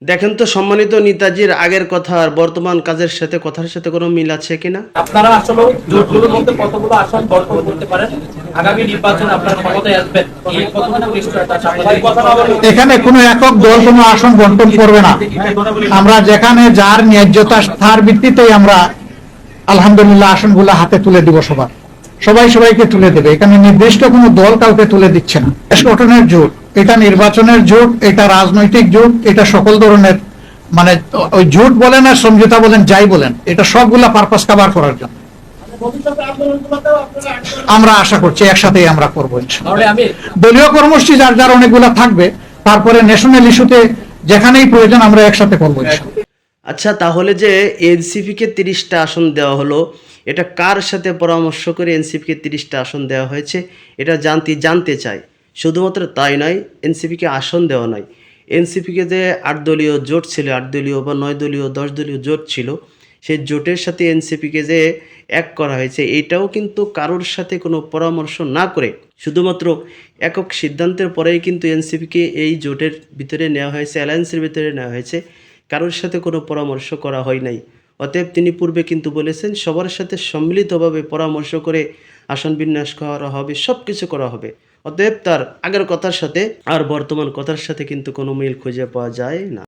দেখেন তো সম্মানিত নেতাজির আগের কথা আর বর্তমান কাজের সাথে কথার সাথে কোনো মিল আছে কিনা। আপনারা আসলে জোটগুলোর মধ্যে কতগুলো আসন দখল করতে পারেন, আগামী নির্বাচনে আপনারা ক্ষমতায় আসবেন, এই কতটুকু নিশ্চয়তা আছে? এখানে কোনো একক দল কোনো আসন বন্টন করবে না। আমরা যেখানে যার ন্যায্যতা তার ভিত্তিতেই আমরা আলহামদুলিল্লাহ আসনগুলো হাতে তুলে দিব। সবাই সবাইকে তুলে দেবে। এখানে নির্দিষ্ট কোনো দল কাউকে তুলে দিচ্ছে না। দেশ গঠনের জোট, এটা নির্বাচনের জোট, এটা রাজনৈতিক জোট, এটা সকল ধরনের মানে ওই জোট বলেন আর সমঝোতা বলেন যাই বলেন, এটা সবগুলা পারপাস কভার করার জন্য আমরা আশা করছি একসাথেই আমরা করবো ইনশাআল্লাহ। দলীয় কর্মসূচি যার যার অনেকগুলা থাকবে, তারপরে ন্যাশনাল ইস্যুতে যেখানেই প্রয়োজন আমরা একসাথে করবো ইনশাআল্লাহ। আচ্ছা, তাহলে যে এনসিপিকে 30টা আসন দেওয়া হলো, এটা কার সাথে পরামর্শ করে এনসিপিকে 30টা আসন দেওয়া হয়েছে এটা জানতে চাই। শুধুমাত্র তাই নয়, এনসিপিকে আসন দেওয়া নয়, এনসিপিকে যে 8 দলীয় জোট ছিল, 8 দলীয় বা 9 দলীয় 10 দলীয় জোট ছিল, সেই জোটের সাথে এনসিপিকে যে এক করা হয়েছে, এটাও কিন্তু কারোর সাথে কোনো পরামর্শ না করে শুধুমাত্র একক সিদ্ধান্তের পরেই কিন্তু এনসিপিকে এই জোটের ভিতরে নেওয়া হয়েছে, অ্যালায়েন্সের ভিতরে নেওয়া হয়েছে, কারোর সাথে কোনো পরামর্শ করা হয় নাই। অতএব তিনি পূর্বে কিন্তু বলেছেন সবার সাথে সম্মিলিতভাবে পরামর্শ করে আসন বিন্যাস করা হবে, সব কিছু করা হবে। অতএব তার আগের কথার সাথে আর বর্তমান কথার সাথে কিন্তু কোনো মিল খুঁজে পাওয়া যায় না।